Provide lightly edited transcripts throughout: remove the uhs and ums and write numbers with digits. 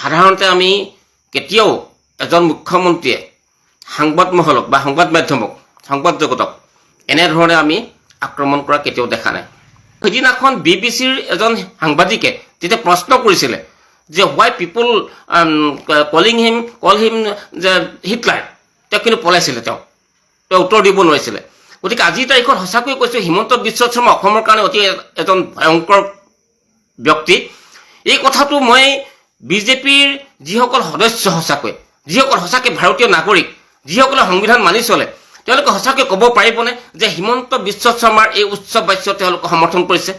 সাধাৰণতে আমি কেতিয়াও এজন মুখ্যমন্ত্ৰীয়ে সাংবাদ মহলক বা সংবাদ মাধ্যমক সংবাদ জগতক এনেধৰণে আমি আক্ৰমণ কৰা কেতিয়াও দেখা নাই। সেইদিনাখন বিবিচিৰ এজন সাংবাদিকে তেতিয়া প্ৰশ্ন কৰিছিলে যে হোৱাই পিপল কল হিম যে হিটলাৰ, তেওঁ কিন্তু পলাইছিলে, তেওঁ উত্তৰ দিব নোৱাৰিছিলে। গতিকে আজিৰ তাৰিখত সঁচাকৈ কৈছোঁ হিমন্ত বিশ্ব শৰ্মা অসমৰ কাৰণে অতি এজন ভয়ংকৰ ব্যক্তি। এই কথাটো মই বিজেপিৰ যিসকল সদস্য যিসকল সঁচাকৈ ভাৰতীয় নাগৰিক, যিসকলে সংবিধান মানি চলে, তেওঁলোকে সঁচাকৈ ক'ব পাৰিবনে যে হিমন্ত বিশ্ব শৰ্মাৰ এই উচ্চ বাচ্য তেওঁলোকে সমৰ্থন কৰিছে?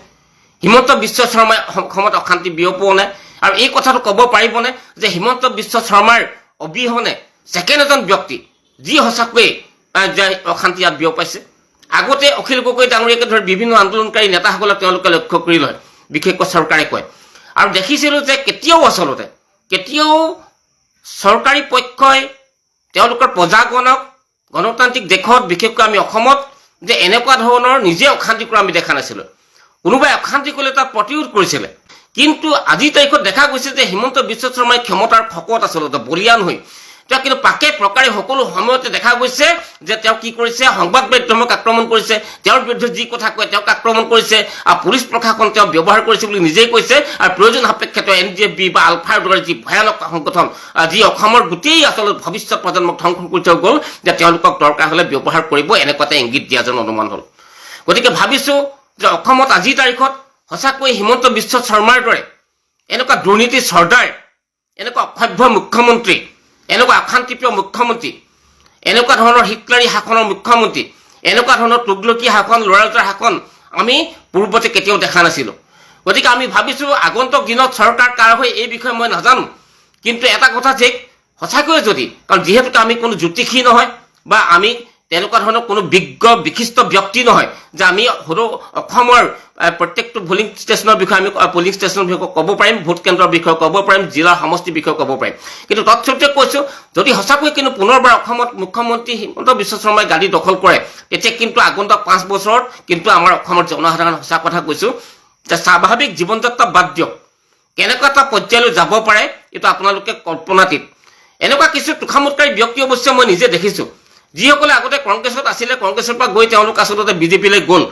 হিমন্ত বিশ্ব শৰ্মাই অসমত অশান্তি বিয়পোৱা নাই? আৰু এই কথাটো ক'ব পাৰিবনে যে হিমন্ত বিশ্ব শৰ্মাৰ অবিহনে ছেকেণ্ড এজন ব্যক্তি যি সঁচাকৈয়ে অশান্তি ইয়াত বিয়পাইছে? আগতে অখিল গগৈ ডাঙৰীয়াকে ধৰি বিভিন্ন আন্দোলনকাৰী নেতাসকলক তেওঁলোকে লক্ষ্য কৰি লয়, বিশেষকৈ চৰকাৰে কয়। আৰু দেখিছিলোঁ যে কেতিয়াও চৰকাৰী পক্ষই তেওঁলোকৰ প্ৰজাগণক গণতান্ত্ৰিক দেশত, বিশেষকৈ আমি অসমত যে এনেকুৱা ধৰণৰ নিজে অশান্তি কৰা আমি দেখা নাছিলোঁ। কোনোবাই অশান্তি কৰিলে তাত প্ৰতিৰোধ কৰিছিলে। কিন্তু আজিৰ তাৰিখত দেখা গৈছে যে হিমন্ত বিশ্ব শৰ্মাই ক্ষমতাৰ ফকত আচলতে বলিয়ান হৈ তেওঁ কিন্তু পাকে প্ৰকাৰে সকলো সময়তে দেখা গৈছে যে তেওঁ কি কৰিছে, সংবাদ মাধ্যমক আক্ৰমণ কৰিছে, তেওঁৰ বিৰুদ্ধে যি কথা কয় তেওঁক আক্ৰমণ কৰিছে, আৰু পুলিচ প্ৰশাসন তেওঁ ব্যৱহাৰ কৰিছে বুলি নিজেই কৈছে। আৰু প্ৰয়োজন সাপেক্ষে তেওঁ NDFB বা আলফাৰ দৰে যি ভয়ানক সংগঠন, যি অসমৰ গোটেই আচলতে ভৱিষ্যত প্ৰজন্মক ধ্বংস কৰি থৈ গ'ল, যে তেওঁলোকক দৰকাৰ হ'লে ব্যৱহাৰ কৰিব, এনেকুৱা এটা ইংগিত দিয়া যেন অনুমান হ'ল। গতিকে ভাবিছোঁ যে অসমত আজিৰ তাৰিখত সঁচাকৈ হিমন্ত বিশ্ব শৰ্মাৰ দৰে এনেকুৱা দুৰ্নীতি চৰ্দাৰ, এনেকুৱা অসভ্য মুখ্যমন্ত্ৰী, এনেকুৱা অশান্তিপ্ৰিয় মুখ্যমন্ত্ৰী, এনেকুৱা ধৰণৰ হিটলাৰী শাসনৰ মুখ্যমন্ত্ৰী, এনেকুৱা ধৰণৰ তুগলকী শাসন, ল'ৰাজৰ শাসন আমি পূৰ্বতে কেতিয়াও দেখা নাছিলোঁ। গতিকে আমি ভাবিছোঁ আগন্তুক দিনত চৰকাৰ কাৰ হয় এই বিষয়ে মই নাজানো, কিন্তু এটা কথা ঠিক, সঁচাকৈয়ে যদি, কাৰণ যিহেতুকে আমি কোনো জ্যোতিষী নহয় বা আমি তেনেকুৱা ধৰণৰ কোনো বিশিষ্ট ব্যক্তি নহয় যে আমি সৰু অসমৰ প্ৰত্যেকটো পলিং ষ্টেচনৰ বিষয়ে আমি পলিং ষ্টেচনৰ বিষয়ে ক'ব পাৰিম, ভোট কেন্দ্ৰৰ বিষয়ে ক'ব পাৰিম, জিলাৰ সমষ্টিৰ বিষয়ে ক'ব পাৰিম। কিন্তু তৎসত্ত্বেও কৈছোঁ, যদি সঁচাকৈ কিন্তু পুনৰবাৰ অসমত মুখ্যমন্ত্ৰী হিমন্ত বিশ্ব শৰ্মাই গাদী দখল কৰে, তেতিয়া কিন্তু আগন্তুক 5 বছৰত কিন্তু আমাৰ অসমৰ জনসাধাৰণ, সঁচা কথা কৈছোঁ, যে স্বাভাৱিক জীৱন যাত্ৰা বাদ দিয়ক, কেনেকুৱা এটা পৰ্যায়লৈ যাব পাৰে এইটো আপোনালোকে কল্পনাতীত। এনেকুৱা কিছু তোষামোদকাৰী ব্যক্তি অৱশ্যে মই নিজে দেখিছোঁ, যিসকলে আগতে কংগ্ৰেছত আছিলে, কংগ্ৰেছৰ পৰা গৈ তেওঁলোক আচলতে বিজেপিলৈ গ'ল।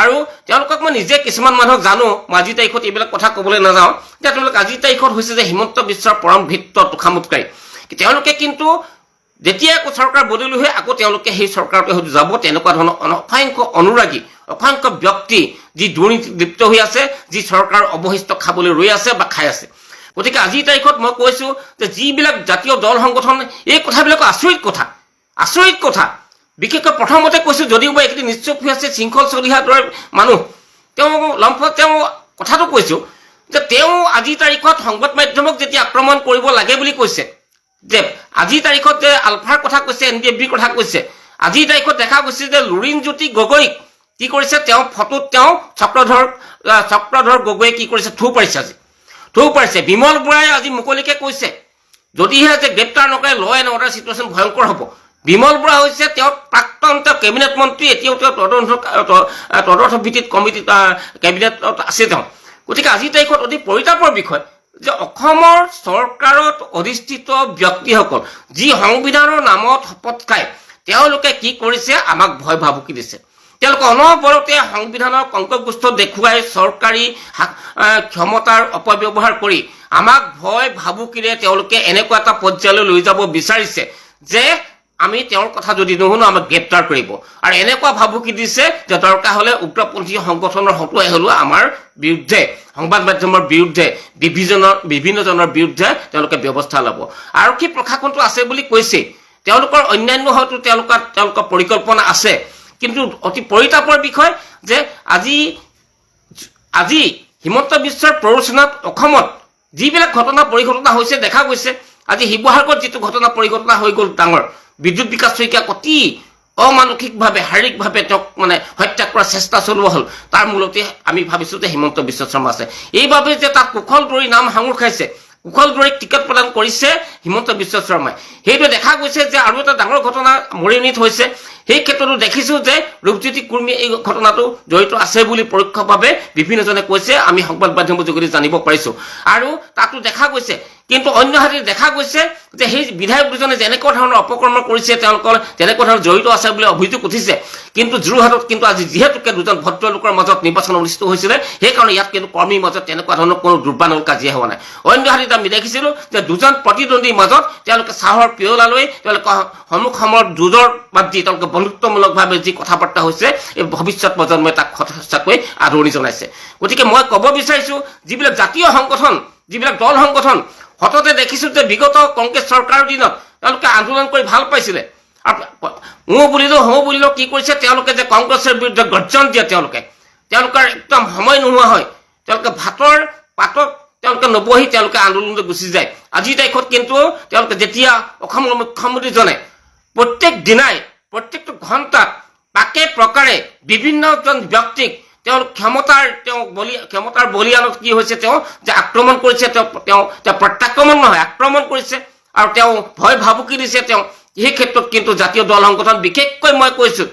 আৰু তেওঁলোকক মই নিজে কিছুমান মানুহক জানো, মই আজিৰ তাৰিখত এইবিলাক কথা ক'বলৈ নাযাওঁ, যে তেওঁলোক আজিৰ তাৰিখত হৈছে যে হিমন্ত বিশ্বৰ পৰম ভৃত্য তোষামোদকাৰী। তেওঁলোকে কিন্তু যেতিয়াই চৰকাৰ বদলি হৈ আকৌ তেওঁলোকে সেই চৰকাৰতে হয়তো যাব, তেনেকুৱা ধৰণৰ অসংখ্য অনুৰাগী, অসংখ্য ব্যক্তি যি দুৰ্নীতিত লিপ্ত হৈ আছে, যি চৰকাৰৰ অৱশিষ্ট খাবলৈ ৰৈ আছে বা খাই আছে। গতিকে আজিৰ তাৰিখত মই কৈছোঁ যে যিবিলাক জাতীয় দল সংগঠন, এই কথাবিলাক আচৰিত কথা। বিশেষকৈ প্ৰথমতে কৈছোঁ, যদিও বা এইখিনি নিশ্চয় হৈ আছে শৃংখল চলিহাৰ দৰে মানুহ, তেওঁ কথাটো কৈছোঁ যে তেওঁ আজিৰ তাৰিখত সংবাদ মাধ্যমক যেতিয়া আক্ৰমণ কৰিব লাগে বুলি কৈছে, যে আজিৰ তাৰিখত যে আলফাৰ কথা কৈছে, NDFBৰ কথা কৈছে, আজিৰ তাৰিখত দেখা গৈছে যে লুৰিণজ্যোতি গগৈক কি কৰিছে, তেওঁ ফটোত তেওঁ চক্ৰধৰ গগৈয়ে কি কৰিছে, থু পাৰিছে। বিমল বৰাই আজি মুকলিকে কৈছে, যদিহে যে গ্ৰেপ্তাৰ নকৰে ল এণ্ড অৰ্ডাৰ চিটুৱেশ্যন ভয়ংকৰ হ'ব। বিমল বৰা হৈছে তেওঁ প্ৰাক্তন কেবিনেট মন্ত্ৰী, এতিয়াও তেওঁ তদৰ্থ ভিত্তিত কেবিনেটত আছে তেওঁ। গতিকে আজিৰ তাৰিখত অতি পৰিতাপৰ বিষয় যে অসমৰ চৰকাৰত অধিষ্ঠিত ব্যক্তিসকল যি সংবিধানৰ নামত শপত খায়, তেওঁলোকে কি কৰিছে, আমাক ভয় ভাবুকি দিছে। তেওঁলোকে অনবৰতে সংবিধানৰ কংকগোষ্ঠ দেখুৱাই চৰকাৰী ক্ষমতাৰ অপব্যৱহাৰ কৰি আমাক ভয় ভাবুকিৰে তেওঁলোকে এনেকুৱা এটা পৰ্যায়লৈ লৈ যাব বিচাৰিছে যে আমি তেওঁৰ কথা যদি নুশুনো আমাক গ্ৰেপ্তাৰ কৰিব। আৰু এনেকুৱা ভাবুকি দিছে যে দৰকাৰ হ'লে উগ্ৰপন্থী সংগঠনৰ হতুৱাই হ'লেও আমাৰ বিৰুদ্ধে, সংবাদ মাধ্যমৰ বিৰুদ্ধে, বিভিন্নজনৰ বিৰুদ্ধে তেওঁলোকে ব্যৱস্থা ল'ব। আৰক্ষী প্ৰশাসনটো আছে বুলি কৈছে, তেওঁলোকৰ অন্যান্য হয়তো তেওঁলোকৰ পৰিকল্পনা আছে, কিন্তু অতি পৰিতাপৰ বিষয় যে আজি হিমন্ত বিশ্বৰ প্ৰৰোচনাত অসমত যিবিলাক ঘটনা পৰিঘটনা হৈছে দেখা গৈছে। আজি শিৱসাগৰত যিটো ঘটনা পৰিঘটনা হৈ গ'ল ডাঙৰ, বিদ্যুৎ বিকাশ শইকীয়াক অতি অমানসিকভাৱে, শাৰীৰিকভাৱে তেওঁক হত্যা কৰাৰ চেষ্টা চলোৱা হ'ল, তাৰ মূলতে আমি ভাবিছোঁ যে হিমন্ত বিশ্ব শৰ্মা আছে। এইবাবে যে তাত কুশল দৌৰী নাম সাঙুৰ খাইছে, কুশল দৌৰীক টিকট প্ৰদান কৰিছে হিমন্ত বিশ্ব শৰ্মাই, সেইটো দেখা গৈছে। যে আৰু এটা ডাঙৰ ঘটনা মৰিয়নিত হৈছে, সেই ক্ষেত্ৰতো দেখিছোঁ যে ৰূপজ্যোতি কুৰ্মী এই ঘটনাটো জড়িত আছে বুলি পৰোক্ষভাৱে বিভিন্নজনে কৈছে, আমি সংবাদ মাধ্যমৰ যোগেদি জানিব পাৰিছোঁ। আৰু তাতো দেখা গৈছে, কিন্তু অন্য হাতে দেখা গৈছে যে সেই বিধায়ক দুজনে যেনেকুৱা ধৰণৰ অপকৰ্ম কৰিছে, তেওঁলোকৰ যেনেকুৱা ধৰণৰ জড়িত আছে বুলি অভিযোগ উঠিছে, কিন্তু যোৰহাটত কিন্তু আজি যিহেতুকে দুজন ভদ্ৰলোকৰ মাজত নিৰ্বাচন অনুষ্ঠিত হৈছিলে, সেইকাৰণে ইয়াত কিন্তু কৰ্মীৰ মাজত তেনেকুৱা ধৰণৰ কোনো দুৰ্বানল কাজিয়া হোৱা নাই। অন্য হাতে আমি দেখিছিলোঁ যে দুজন প্ৰতিদ্বন্দ্বীৰ মাজত তেওঁলোকে চাহৰ পিয়লা লৈ তেওঁলোকে সন্মুখ সময়ত যুঁজৰ বাদ দি তেওঁলোকে বন্ধুত্বমূলকভাৱে যি কথা বাৰ্তা হৈছে, এই ভৱিষ্যত প্ৰজন্মই তাক সঁচাকৈ আদৰণি জনাইছে। গতিকে মই ক'ব বিচাৰিছোঁ, যিবিলাক জাতীয় সংগঠন, যিবিলাক দল সংগঠন, হঠাতে দেখিছোঁ যে বিগত কংগ্ৰেছ চৰকাৰৰ দিনত তেওঁলোকে আন্দোলন কৰি ভাল পাইছিলে, আৰু হওঁ বুলিলেও কি কৰিছে, তেওঁলোকে যে কংগ্ৰেছৰ বিৰুদ্ধে গৰ্জন দিয়ে, তেওঁলোকৰ একদম সময় নোহোৱা হয়, তেওঁলোকে ভাতৰ পাতত তেওঁলোকে নবহি তেওঁলোকে আন্দোলনলৈ গুচি যায়। আজিৰ তাৰিখত কিন্তু তেওঁলোকে যেতিয়া অসমৰ মুখ্যমন্ত্ৰীজনে প্ৰত্যেক দিনাই প্ৰত্যেকটো ঘণ্টাত পাকে প্ৰকাৰে বিভিন্নজন ব্যক্তিক তেওঁলোক ক্ষমতাৰ বলিয়ানত কি হৈছে, তেওঁ যে আক্ৰমণ কৰিছে, তেওঁ প্ৰত্যাক্ৰমণ নহয়, আক্ৰমণ কৰিছে, আৰু তেওঁ ভয় ভাবুকি দিছে। তেওঁ সেই ক্ষেত্ৰত কিন্তু জাতীয় দল সংগঠন, বিশেষকৈ মই কৈছোঁ,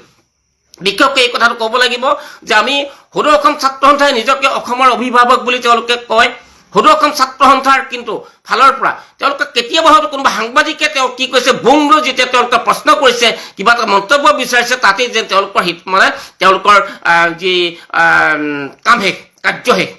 বিশেষকৈ এই কথাটো ক'ব লাগিব যে আমি সদৌ অসম ছাত্ৰ সন্থাই নিজকে অসমৰ অভিভাৱক বুলি তেওঁলোকে কয়। সদৌ অসম ছাত্ৰ সন্থাৰ কিন্তু ফালৰ পৰা তেওঁলোকে কেতিয়াবা হয়তো কোনোবা সাংবাদিকে তেওঁ কি কৈছে, বুংলৈ যেতিয়া তেওঁলোকে প্ৰশ্ন কৰিছে, কিবা এটা মন্তব্য বিচাৰিছে, তাতেই যেন তেওঁলোকৰ যি কাম শেষ, কাৰ্য শেষ।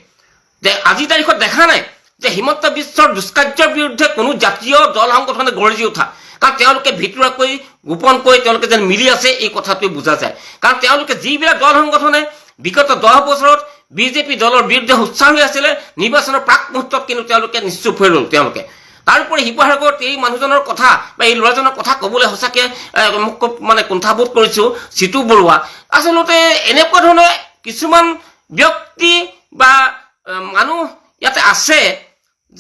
যে আজিৰ তাৰিখত দেখা নাই যে হিমন্ত বিশ্বৰ দুষ্কাৰ্যৰ বিৰুদ্ধে কোনো জাতীয় দল সংগঠনে গৰজি উঠা, কাৰণ তেওঁলোকে ভিতৰুৱাকৈ গোপনকৈ তেওঁলোকে যেন মিলি আছে, এই কথাটোৱে বুজা যায়। কাৰণ তেওঁলোকে যিবিলাক দল সংগঠনে বিগত 10 বছৰত বিজেপি দলৰ বিৰুদ্ধে সোচ্চাৰ হৈ আছিলে, নিৰ্বাচনৰ প্ৰাক মুহূৰ্তত কিন্তু তেওঁলোকে নিশ্চুপ হৈ ৰ'ল। তেওঁলোকে তাৰোপৰি শিৱসাগৰত এই মানুহজনৰ কথা বা এই ল'ৰাজনৰ কথা ক'বলৈ সঁচাকৈ মোক কুণ্ঠাবোধ কৰিছোঁ। চিতু বৰুৱা আচলতে এনেকুৱা ধৰণৰ কিছুমান ব্যক্তি বা মানুহ ইয়াতে আছে,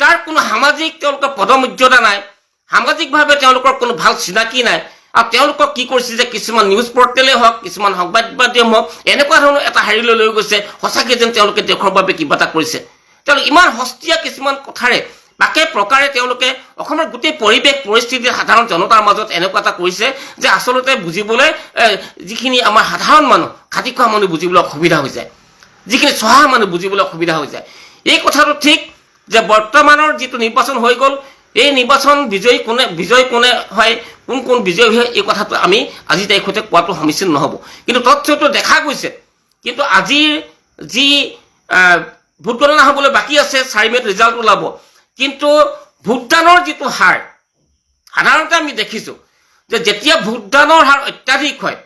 যাৰ কোনো সামাজিক তেওঁলোকৰ পদমৰ্যাদা নাই, সামাজিকভাৱে তেওঁলোকৰ কোনো ভাল চিনাকি নাই, আৰু তেওঁলোকক কি কৰিছে যে কিছুমান নিউজ পৰ্টেলেই হওক, কিছুমান সংবাদ মাধ্যম হওক, এনেকুৱা ধৰণৰ এটা হেৰিলৈ লৈ গৈছে, সঁচাকৈ যেন তেওঁলোকে দেশৰ বাবে কিবা এটা কৰিছে। তেওঁলোকে ইমান সস্তীয়া কিছুমান কথাৰে বাকে প্ৰকাৰে তেওঁলোকে অসমৰ গোটেই পৰিৱেশ পৰিস্থিতি সাধাৰণ জনতাৰ মাজত এনেকুৱা এটা কৰিছে যে আচলতে বুজিবলৈ যিখিনি আমাৰ সাধাৰণ মানুহ, খাটি খোৱা মানুহ বুজিবলৈ অসুবিধা হৈ যায়, যিখিনি চহা মানুহ বুজিবলৈ অসুবিধা হৈ যায়। এই কথাটো ঠিক যে বৰ্তমানৰ যিটো নিৰ্বাচন হৈ গ'ল, এই নিৰ্বাচন বিজয় কোনে হয়, কোন বিজয়ী হয়, এই কথাটো আমি আজিৰ তাৰিখতে কোৱাটো সমীচীন নহ'ব। কিন্তু তথ্যটো দেখা গৈছে, কিন্তু আজিৰ যি ভোট গণনা হ'বলৈ বাকী আছে, 4 মে'ত ৰিজাল্ট ওলাব, কিন্তু ভোটদানৰ যিটো হাৰ, সাধাৰণতে আমি দেখিছোঁ যে যেতিয়া ভোটদানৰ হাৰ অত্যাধিক হয়,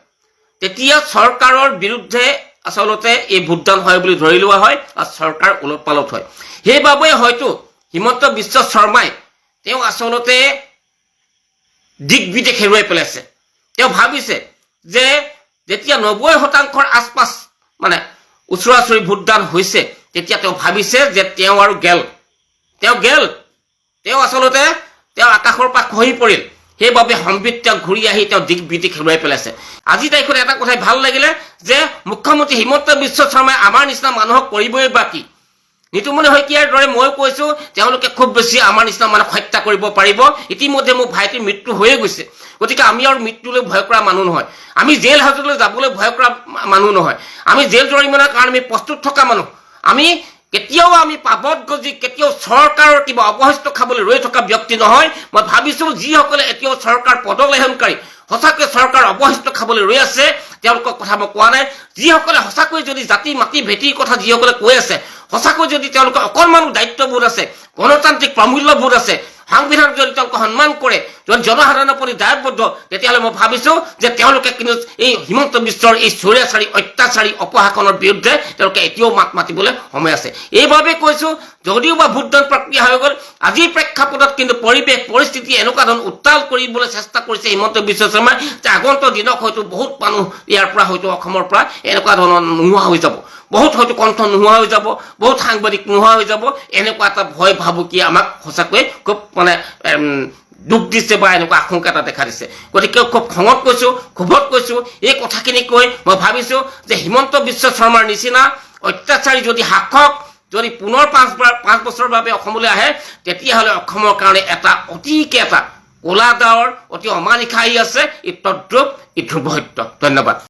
তেতিয়া চৰকাৰৰ বিৰুদ্ধে আচলতে এই ভোটদান হয় বুলি ধৰি লোৱা হয়, আৰু চৰকাৰ ওলট পালট হয়। সেইবাবে হয়তো হিমন্ত বিশ্ব শৰ্মাই তেওঁ আচলতে দিক বিদেশ হেৰুৱাই পেলাইছে। তেওঁ ভাবিছে যে যেতিয়া 90% আচপাছ ওচৰা-ওচৰি ভোটদান হৈছে, তেতিয়া তেওঁ ভাবিছে যে তেওঁ আৰু গেল, তেওঁ আচলতে তেওঁ আকাশৰ পৰা খহি পৰিল। সেইবাবে সম্বিত তেওঁ ঘূৰি আহি তেওঁ দিক বিদিশ হেৰুৱাই পেলাইছে। আজি তাৰিখত এটা কথাই ভাল লাগিলে যে মুখ্যমন্ত্ৰী হিমন্ত বিশ্ব শৰ্মাই আমাৰ নিচিনা মানুহক কৰিবই বাকী। নিতুমণি শইকীয়াৰ দৰে মই কৈছোঁ, তেওঁলোকে খুব বেছি আমাৰ নিচিনা মানুহক হত্যা কৰিব পাৰিব। ইতিমধ্যে মোৰ ভাইটিৰ মৃত্যু হৈয়ে গৈছে, গতিকে আমি আৰু মৃত্যুলৈ ভয় কৰা মানুহ নহয়, আমি জেল হাজতলৈ যাবলৈ ভয় কৰা মানুহ নহয়, আমি জেল জৰিমনাৰ কাৰণে আমি প্ৰস্তুত থকা মানুহ। আমি কেতিয়াও আমি পাবত গজি কেতিয়াও চৰকাৰৰ কিবা অপহস্ত খাবলৈ ৰৈ থকা ব্যক্তি নহয়। মই ভাবিছোঁ যিসকলে এতিয়াও চৰকাৰ পদলেহনকাৰী, সঁচাকৈ চৰকাৰ অপহস্ত খাবলৈ ৰৈ আছে, তেওঁলোকৰ কথা মই কোৱা নাই। যিসকলে সঁচাকৈ যদি জাতি মাটি ভেটিৰ কথা যিসকলে কৈ আছে, সঁচাকৈ যদি তেওঁলোকৰ অকণমানো দায়িত্ববোধ আছে, গণতান্ত্ৰিক প্ৰমূল্যবোধ আছে, সংবিধানক যদি তেওঁলোকে সন্মান কৰে, যদি জনসাধাৰণৰ প্ৰতি দায়বদ্ধ, তেতিয়াহ'লে মই ভাবিছোঁ যে তেওঁলোকে কিন্তু এই হিমন্ত বিশ্বৰ এই চৌৰাচাৰী অত্যাচাৰী অপশাসনৰ বিৰুদ্ধে তেওঁলোকে এতিয়াও মাত মাতিবলৈ সময় আছে। এইবাবে কৈছোঁ, যদিও বা ভোটদান প্ৰক্ৰিয়া হৈ গ'ল, আজিৰ প্ৰেক্ষাপটত কিন্তু পৰিৱেশ পৰিস্থিতি এনেকুৱা ধৰণৰ উত্তাল কৰিবলৈ চেষ্টা কৰিছে হিমন্ত বিশ্ব শৰ্মাই যে আগন্তুক দিনত হয়তো বহুত মানুহ ইয়াৰ পৰা হয়তো অসমৰ পৰা এনেকুৱা ধৰণৰ নোহোৱা হৈ যাব, বহুত হয়তো কণ্ঠ নোহোৱা হৈ যাব, বহুত সাংবাদিক নোহোৱা হৈ যাব। এনেকুৱা এটা ভয় ভাবুকি আমাক সঁচাকৈ খুব দুখ দিছে বা এনেকুৱা আশংকা এটা দেখা দিছে। গতিকে খুব খঙত কৈছোঁ, ক্ষোভত কৈছোঁ, এই কথাখিনি কৈ মই ভাবিছোঁ যে হিমন্ত বিশ্ব শৰ্মাৰ নিচিনা অত্যাচাৰী যদি শাসক যদি পুনৰ 5 বছৰৰ বাবে অসমলৈ আহে, তেতিয়াহ'লে অসমৰ কাৰণে এটা অতিকে এটা ক'লা ডাৱৰ অতি অমানিশা আহি আছে, ই তদ্ৰুপ, ই ধ্ৰুৱ সত্য। ধন্যবাদ।